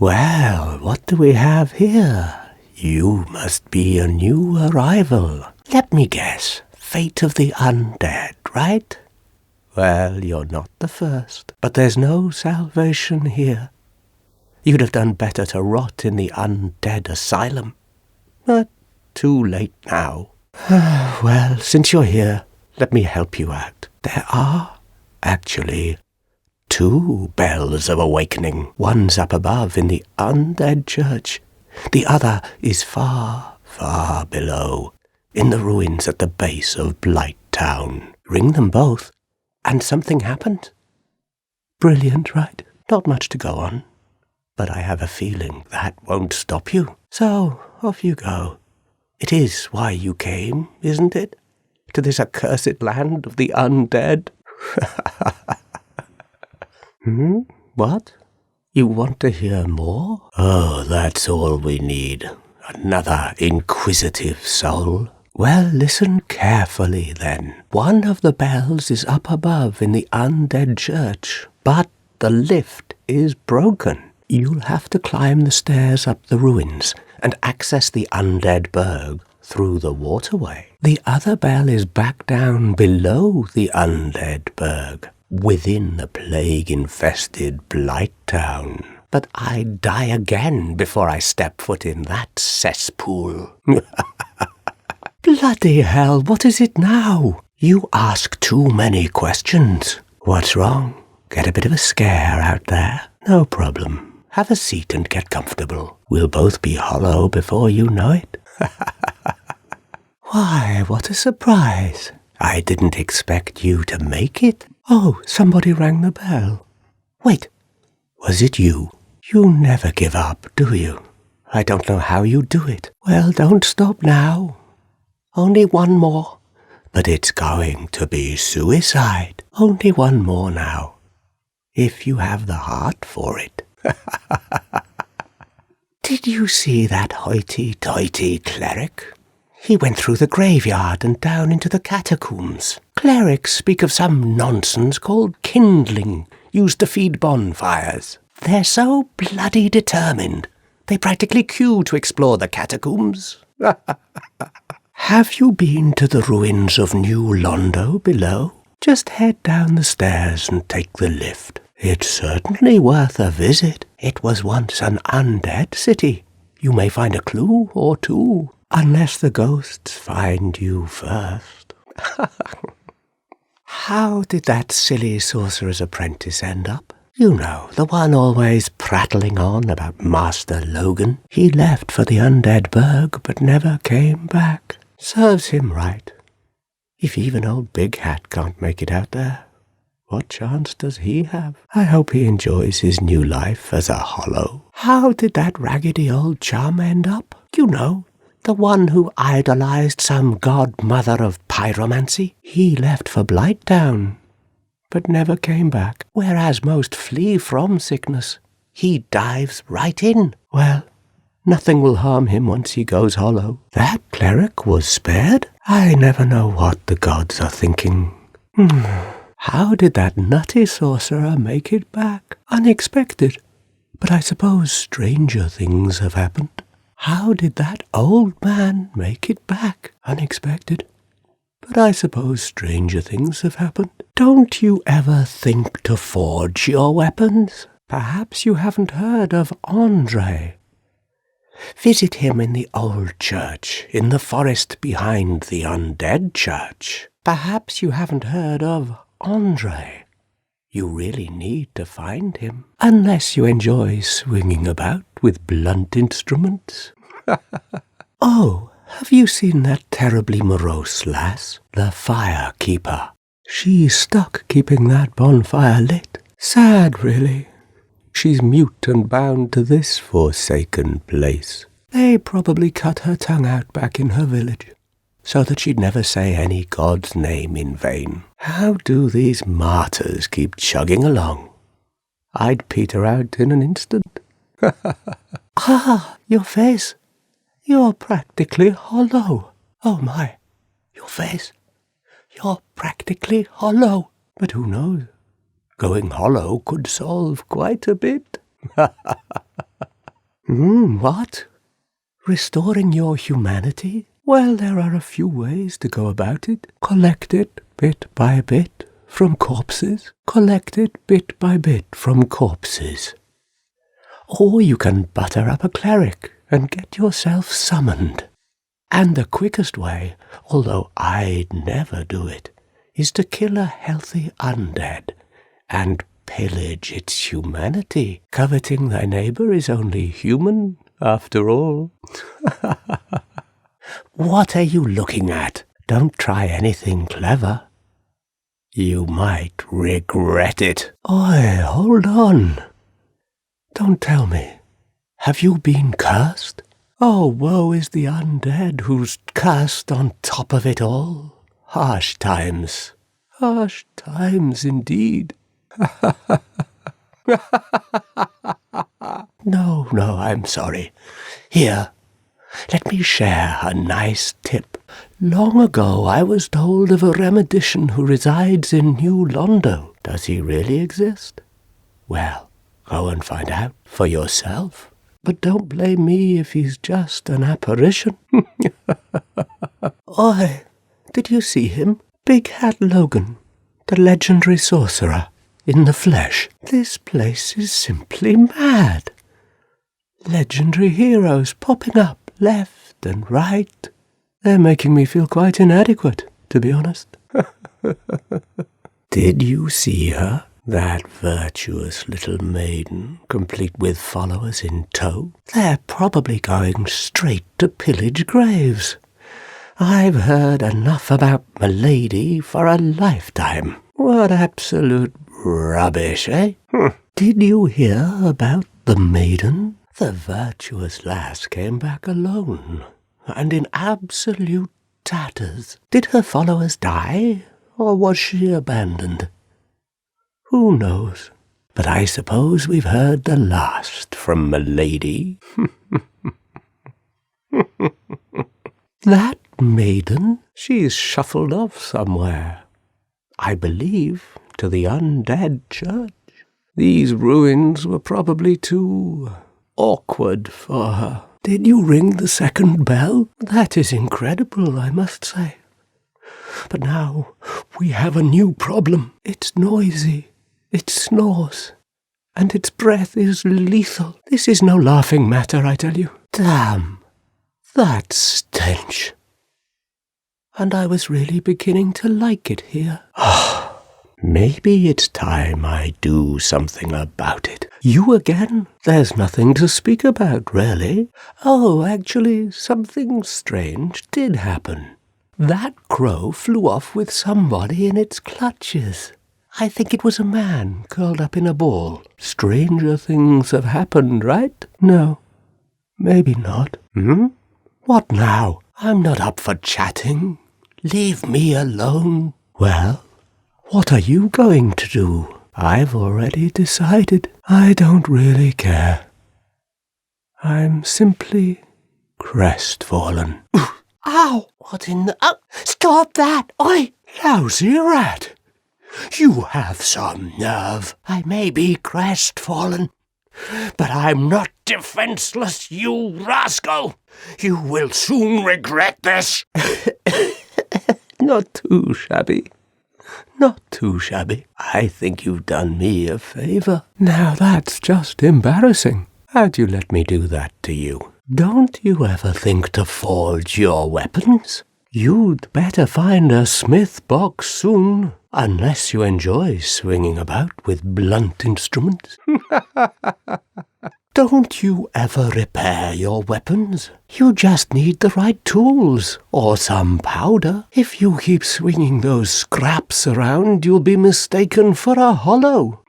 Well, what do we have here? You must be a new arrival. Let me guess. Fate of the undead, right? Well, you're not the first, but there's no salvation here. You'd have done better to rot in the undead asylum. But too late now. Well, since you're here, let me help you out. There are, actually, 2 bells of awakening. One's up above in the undead church. The other is far, far below, in the ruins at the base of Blight Town. Ring them both, and something happened. Brilliant, right? Not much to go on. But I have a feeling that won't stop you. So, off you go. It is why you came, isn't it? To this accursed land of the undead? What? You want to hear more? Oh, that's all we need. Another inquisitive soul. Well, listen carefully then. One of the bells is up above in the undead church, but the lift is broken. You'll have to climb the stairs up the ruins and access the undead burg through the waterway. The other bell is back down below the undead burg, within the plague-infested Blight Town. But I'd die again before I step foot in that cesspool. Bloody hell, what is it now? You ask too many questions. What's wrong? Get a bit of a scare out there? No problem. Have a seat and get comfortable. We'll both be hollow before you know it. Why, what a surprise. I didn't expect you to make it. Oh, somebody rang the bell. Wait, was it you? You never give up, do you? I don't know how you do it. Well, don't stop now. Only one more. But it's going to be suicide. Only one more now. If you have the heart for it. Did you see that hoity-toity cleric? He went through the graveyard and down into the catacombs. Clerics speak of some nonsense called kindling, used to feed bonfires. They're so bloody determined, they practically queue to explore the catacombs. Have you been to the ruins of New Londo below? Just head down the stairs and take the lift. It's certainly worth a visit. It was once an undead city. You may find a clue or two, unless the ghosts find you first. How did that silly sorcerer's apprentice end up? You know, the one always prattling on about Master Logan. He left for the undead burg, but never came back. Serves him right. If even old Big Hat can't make it out there, what chance does he have? I hope he enjoys his new life as a hollow. How did that raggedy old chum end up? You know, the one who idolized some godmother of pyromancy. He left for Blight Town, but never came back. Whereas most flee from sickness, he dives right in. Well, nothing will harm him once he goes hollow. That cleric was spared? I never know what the gods are thinking. How did that nutty sorcerer make it back? Unexpected. But I suppose stranger things have happened. How did that old man make it back? Unexpected. But I suppose stranger things have happened. Don't you ever think to forge your weapons? Perhaps you haven't heard of Andre. Visit him in the old church, in the forest behind the undead church. Perhaps you haven't heard of Andre. You really need to find him, unless you enjoy swinging about with blunt instruments. Oh, have you seen that terribly morose lass, the firekeeper? She's stuck keeping that bonfire lit. Sad, really. She's mute and bound to this forsaken place. They probably cut her tongue out back in her village, so that she'd never say any god's name in vain. How do these martyrs keep chugging along? I'd peter out in an instant. Ah, your face. You're practically hollow. Oh my, your face. You're practically hollow. But who knows? Going hollow could solve quite a bit. What? Restoring your humanity? Well, there are a few ways to go about it. Collect it bit by bit from corpses. Collect it bit by bit from corpses. Or you can butter up a cleric and get yourself summoned. And the quickest way, although I'd never do it, is to kill a healthy undead and pillage its humanity. Coveting thy neighbour is only human, after all. What are you looking at? Don't try anything clever. You might regret it. Oi, hold on. Don't tell me. Have you been cursed? Oh, woe is the undead who's cursed on top of it all. Harsh times. Harsh times indeed. No, I'm sorry. Here, let me share a nice tip. Long ago I was told of a remedician who resides in New Londo. Does he really exist? Well, go and find out for yourself. But don't blame me if he's just an apparition. Oi, did you see him? Big Hat Logan, the legendary sorcerer, in the flesh. This place is simply mad. Legendary heroes popping up left and right. They're making me feel quite inadequate, to be honest. Did you see her? That virtuous little maiden, complete with followers in tow? They're probably going straight to pillage graves. I've heard enough about m'lady for a lifetime. What absolute rubbish, eh? Did you hear about the maiden? The virtuous lass came back alone, and in absolute tatters. Did her followers die, or was she abandoned? Who knows? But I suppose we've heard the last from m'lady. That maiden? She's shuffled off somewhere. I believe to the undead church. These ruins were probably too awkward for her. Did you ring the second bell? That is incredible, I must say. But now we have a new problem. It's noisy, it snores, and its breath is lethal. This is no laughing matter, I tell you. Damn, that stench. And I was really beginning to like it here. Maybe it's time I do something about it. You again? There's nothing to speak about, really. Oh, actually, something strange did happen. That crow flew off with somebody in its clutches. I think it was a man curled up in a ball. Stranger things have happened, right? No, maybe not. What now? I'm not up for chatting. Leave me alone. Well, what are you going to do? I've already decided. I don't really care. I'm simply crestfallen. Ow! What in the... Oh, stop that! Oi! Lousy rat! You have some nerve. I may be crestfallen, but I'm not defenseless, you rascal! You will soon regret this. Not too shabby. Not too shabby. I think you've done me a favour. Now that's just embarrassing. How'd you let me do that to you? Don't you ever think to forge your weapons? You'd better find a smith box soon, unless you enjoy swinging about with blunt instruments. Don't you ever repair your weapons? You just need the right tools, or some powder. If you keep swinging those scraps around, you'll be mistaken for a hollow.